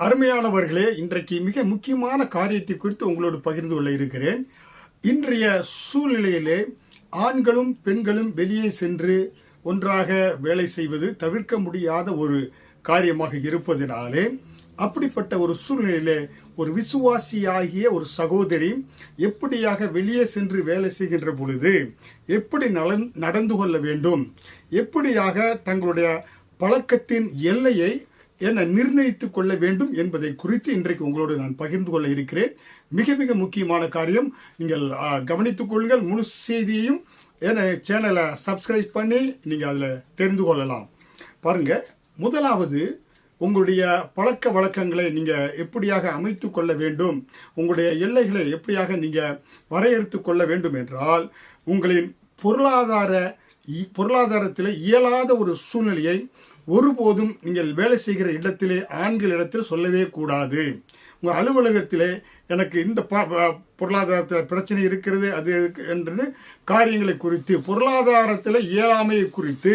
அருமையானவர்களே, இன்றைக்கு மிக முக்கியமான காரியத்தை குறித்து உங்களோடு பகிர்ந்து கொள்ள இருக்கிறேன். இன்றைய சூழ்நிலையிலே ஆண்களும் பெண்களும் வெளியே சென்று ஒன்றாக வேலை செய்வது தவிர்க்க முடியாத ஒரு காரியமாக இருப்பதினாலே, அப்படிப்பட்ட ஒரு சூழ்நிலையிலே ஒரு விசுவாசியாகிய ஒரு சகோதரி எப்படியாக வெளியே சென்று வேலை செய்கின்ற பொழுது எப்படி நடந்து கொள்ள வேண்டும், எப்படியாக தங்களுடைய பழக்கத்தின் எல்லையை நிர்ணயித்துக் கொள்ள வேண்டும் என்பதை குறித்து இன்றைக்கு உங்களோடு நான் பகிர்ந்து கொள்ள இருக்கிறேன். மிக மிக முக்கியமான காரியம். நீங்கள் கவனித்துக் கொள்ளுங்கள். முழு செய்தியையும் சேனலை சப்ஸ்கிரைப் பண்ணி நீங்கள் அதில் தெரிந்து கொள்ளலாம். பாருங்க, முதலாவது உங்களுடைய பழக்க வழக்கங்களை நீங்கள் எப்படியாக அமைத்து கொள்ள வேண்டும், உங்களுடைய எல்லைகளை எப்படியாக நீங்கள் வரையறுத்து கொள்ள வேண்டும் என்றால், உங்களின் பொருளாதாரத்தில் இயலாத ஒரு சூழ்நிலையை ஒருபோதும் நீங்கள் வேலை செய்கிற இடத்திலே ஆண்களிடத்தில் சொல்லவே கூடாது. உங்கள் அலுவலகத்திலே எனக்கு இந்த பொருளாதாரத்தில் பிரச்சனை இருக்கிறது அது என்று காரியங்களை குறித்து, பொருளாதாரத்தில் இயலாமையை குறித்து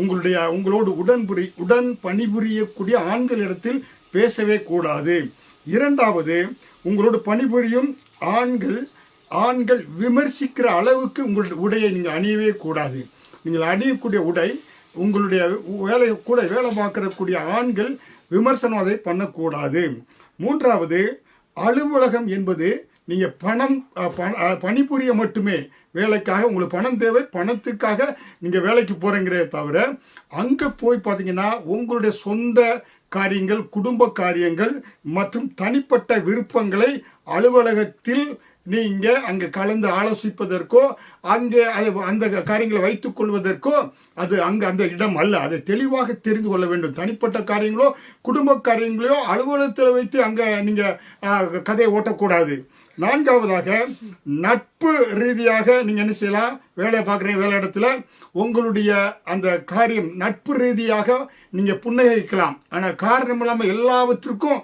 உங்களோடு உடன் பணிபுரியக்கூடிய ஆண்களிடத்தில் பேசவே கூடாது. இரண்டாவது, உங்களோடு பணிபுரியும் ஆண்கள் விமர்சிக்கிற அளவுக்கு உங்களுடைய உடையை நீங்கள் அணியவே கூடாது. நீங்கள் அணியக்கூடிய உடை உங்களுடைய வேலை பார்க்கக்கூடிய ஆண்கள் விமர்சனம் அதை பண்ணக்கூடாது. மூன்றாவது, அலுவலகம் என்பது நீங்கள் பணிபுரிய மட்டுமே, வேலைக்காக உங்களுக்கு பணம் தேவை, பணத்துக்காக நீங்கள் வேலைக்கு போகிறீங்கிறே தவிர அங்கே போய் பார்த்தீங்கன்னா உங்களுடைய சொந்த காரியங்கள், குடும்ப காரியங்கள் மற்றும் தனிப்பட்ட விருப்பங்களை அலுவலகத்தில் நீங்கள் அங்கே கலந்து ஆலோசிப்பதற்கோ அங்கே அந்த காரியங்களை வைத்துக் கொள்வதற்கோ அது அங்கே அந்த இடம் அல்ல. அதை தெளிவாக தெரிந்து கொள்ள வேண்டும். தனிப்பட்ட காரியங்களோ குடும்ப காரியங்களோ அலுவலகத்தில் வைத்து அங்கே நீங்கள் கதையை ஓட்டக்கூடாது. நான்காவதாக, நட்பு ரீதியாக நீங்கள் என்ன செய்யலாம், வேலை பார்க்குற வேலை இடத்துல உங்களுடைய அந்த காரியம் நட்பு ரீதியாக நீங்கள் புன்னகைக்கலாம். ஆனால் காரணம் இல்லாமல் எல்லாவற்றுக்கும்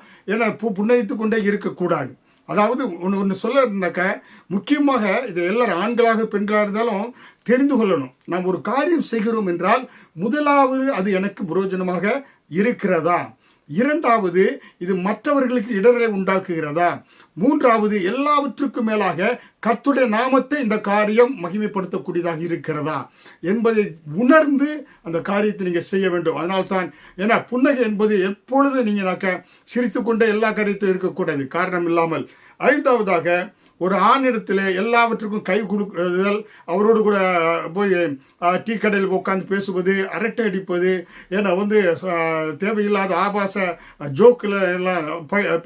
புன்னகைத்து கொண்டே இருக்கக்கூடாது. அதாவது ஒன்று சொல்ல இருந்தாக்க, முக்கியமாக இதை எல்லாரும் ஆண்களாக பெண்களாக இருந்தாலும் தெரிந்து கொள்ளணும். நாம் ஒரு காரியம் செய்கிறோம் என்றால் முதலாவது அது எனக்கு பிரயோஜனமாக இருக்கிறதா, இரண்டாவது இது மற்றவர்களுக்கு இடர்களை உண்டாக்குகிறதா, மூன்றாவது எல்லாவற்றுக்கும் மேலாக கர்த்தருடைய நாமத்தை இந்த காரியம் மகிமைப்படுத்தக்கூடியதாக இருக்கிறதா என்பதை உணர்ந்து அந்த காரியத்தை நீங்கள் செய்ய வேண்டும். அதனால்தான் புன்னகை என்பது எப்பொழுது நீங்கள் சிரித்து கொண்டே எல்லா காரியத்தையும் இருக்கக்கூடாது, காரணம் இல்லாமல். ஐந்தாவதாக, ஒரு ஆணிடத்தில் எல்லாவற்றுக்கும் கை கொடுக்குதல், அவரோடு கூட போய் டீ கடையில் உட்காந்து பேசுவது, அரட்டை அடிப்பது, தேவையில்லாத ஆபாச ஜோக்கில் எல்லாம்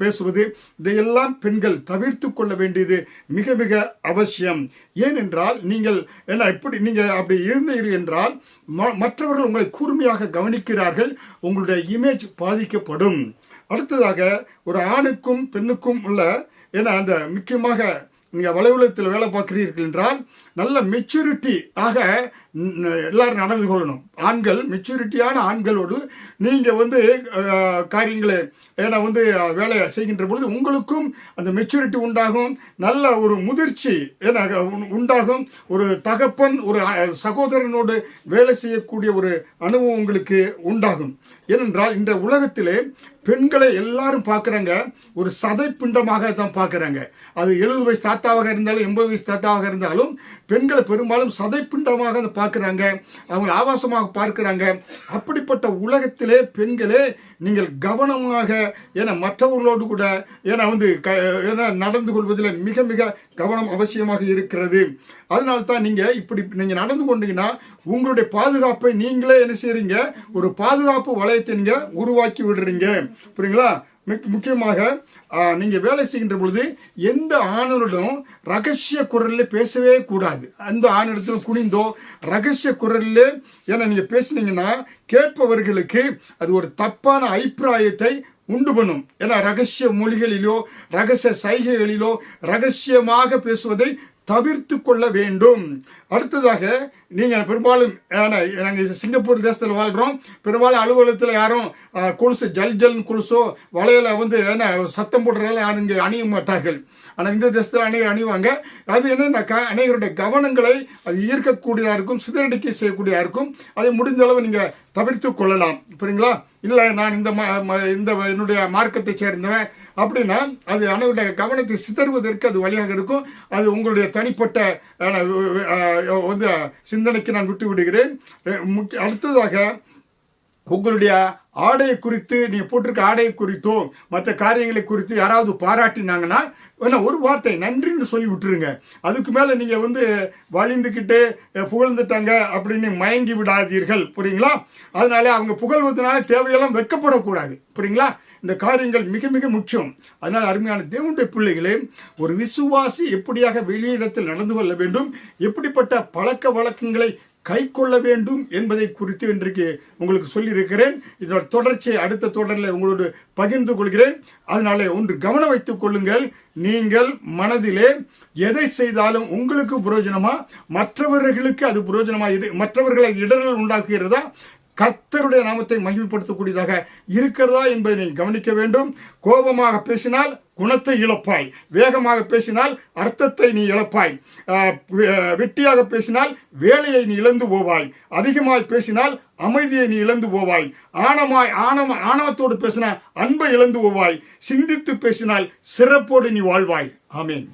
பேசுவது, இதையெல்லாம் பெண்கள் தவிர்த்து கொள்ள வேண்டியது மிக மிக அவசியம். ஏனென்றால் நீங்கள் அப்படி இருந்தீர்கள் என்றால் மற்றவர்கள் உங்களை கூர்மையாக கவனிக்கிறார்கள், உங்களுடைய இமேஜ் பாதிக்கப்படும். அடுத்ததாக, ஒரு ஆணுக்கும் பெண்ணுக்கும் உள்ள அந்த முக்கியமாக நீங்கள் அலுவலகத்தில் வேலை பார்க்கிறீர்கள் என்றால் நல்ல மெச்சூரிட்டி ஆக எல்லாரும் நடந்து கொள்ளணும். ஆண்கள் மெச்சூரிட்டியான ஆண்களோடு நீங்கள் காரியங்களை வேலை செய்கின்ற பொழுது உங்களுக்கும் அந்த மெச்சூரிட்டி உண்டாகும், நல்ல ஒரு முதிர்ச்சி உண்டாகும். ஒரு தகப்பன் ஒரு சகோதரனோடு வேலை செய்யக்கூடிய ஒரு அனுபவம் உங்களுக்கு உண்டாகும். ஏனென்றால் இந்த உலகத்திலே பெண்களை எல்லாரும் பார்க்குறாங்க ஒரு சதை பிண்டமாக தான் பார்க்குறாங்க. அது 70 வயசு தாத்தாவாக இருந்தாலும் 80 வயசு தாத்தாவாக இருந்தாலும் பெண்களை பெரும்பாலும் சதை பிண்டமாக பார்க்குறாங்க, அவங்க ஆபாசமாக பார்க்குறாங்க. அப்படிப்பட்ட உலகத்திலே பெண்களே நீங்கள் கவனமாக மற்றவர்களோடு கூட நடந்து கொள்வதில் மிக மிக கவனம் அவசியமாக இருக்கிறது. அதனால்தான் நீங்கள் நடந்து கொண்டீங்கன்னா உங்களுடைய பாதுகாப்பை நீங்களே என்ன செய்றீங்க, ஒரு பாதுகாப்பு வளையத்தை நீங்கள் உருவாக்கி விடுறீங்க. புரியுங்களா? முக்கியமாக நீங்கள் வேலை செய்கின்ற பொழுது எந்த ஆணோடும் ரகசிய குரலில் பேசவே கூடாது. அந்த ஆணிடத்தில் குனிந்தோ ரகசிய குரலில் நீங்கள் பேசுனீங்கன்னா கேட்பவர்களுக்கு அது ஒரு தப்பான அபிப்பிராயத்தை உண்டு பண்ணும். ரகசிய மொழிகளிலோ ரகசிய சைகைகளிலோ ரகசியமாக பேசுவதை தவிர்த்து கொள்ள வேண்டும். அடுத்ததாக நீங்கள் பெரும்பாலும் நாங்கள் சிங்கப்பூர் தேசத்தில் வாழ்கிறோம். பெரும்பாலும் அலுவலகத்தில் யாரும் கொலுசு ஜல் கொலுசோ வளையல சத்தம் போடுறதால யாரும் இங்கே அணிய மாட்டார்கள். ஆனால் இந்த தேசத்தில் அநேகர் அணிவாங்க. அது என்னன்னாக்கா அநேகருடைய கவனங்களை அது ஈர்க்கக்கூடியதாக இருக்கும், சிதறடிக்கை செய்யக்கூடியதாக இருக்கும். அதை முடிஞ்ச அளவு நீங்கள் தவிர்த்து கொள்ளலாம். புரியுங்களா? இல்லை நான் இந்த என்னுடைய மார்க்கத்தை சேர்ந்தவன் அப்படின்னா அது அனைவருடைய கவனத்தை சிதறுவதற்கு அது வழியாக இருக்கும். அது உங்களுடைய தனிப்பட்ட சிந்தனைக்கு நான் விட்டு விடுகிறேன். அடுத்ததாக உங்களுடைய ஆடையை குறித்து, நீங்கள் போட்டிருக்க ஆடையை குறித்தோ மற்ற காரியங்களை குறித்து யாராவது பாராட்டினாங்கன்னா ஒரு வார்த்தை நன்றின்னு சொல்லி விட்டுருங்க. அதுக்கு மேலே நீங்கள் வழிந்துக்கிட்டு புகழ்ந்துட்டாங்க அப்படின்னு மயங்கி விடாதீர்கள். புரியுங்களா? அதனால அவங்க புகழ்வதனால தேவையெல்லாம் வெட்கப்படக்கூடாது. புரியுங்களா? இந்த காரியங்கள் மிக மிக முக்கியம். அதனால் அருமையான தேவனுடைய பிள்ளைகளே, ஒரு விசுவாசி எப்படியாக வெளியிடத்தில் நடந்து கொள்ள வேண்டும், எப்படிப்பட்ட பழக்க வழக்கங்களை கை கொள்ள வேண்டும் என்பதை குறித்து இன்றைக்கு உங்களுக்கு சொல்லியிருக்கிறேன். இதோட தொடர்ச்சியை அடுத்த தொடரில் உங்களோடு பகிர்ந்து கொள்கிறேன். அதனால ஒன்று கவனம் வைத்துக் கொள்ளுங்கள். நீங்கள் மனதிலே எதை செய்தாலும் உங்களுக்கு புரோஜனமா, மற்றவர்களுக்கு அது புரோஜனமா, மற்றவர்களை இடர்கள் உண்டாக்குகிறதா, கர்த்தருடைய நாமத்தை மகிமைப்படுத்தக்கூடியதாக இருக்கிறதா என்பதை நீ கவனிக்க வேண்டும். கோபமாக பேசினால் குணத்தை இழப்பாய், வேகமாக பேசினால் அர்த்தத்தை நீ இழப்பாய், வெட்டியாக பேசினால் வேலையை நீ இழந்து போவாய், அதிகமாய் பேசினால் அமைதியை நீ இழந்து போவாய், ஆணவத்தோடு பேசினால் அன்பை இழந்து போவாய், சிந்தித்து பேசினால் சிறப்போடு நீ வாழ்வாய். ஆமேன்.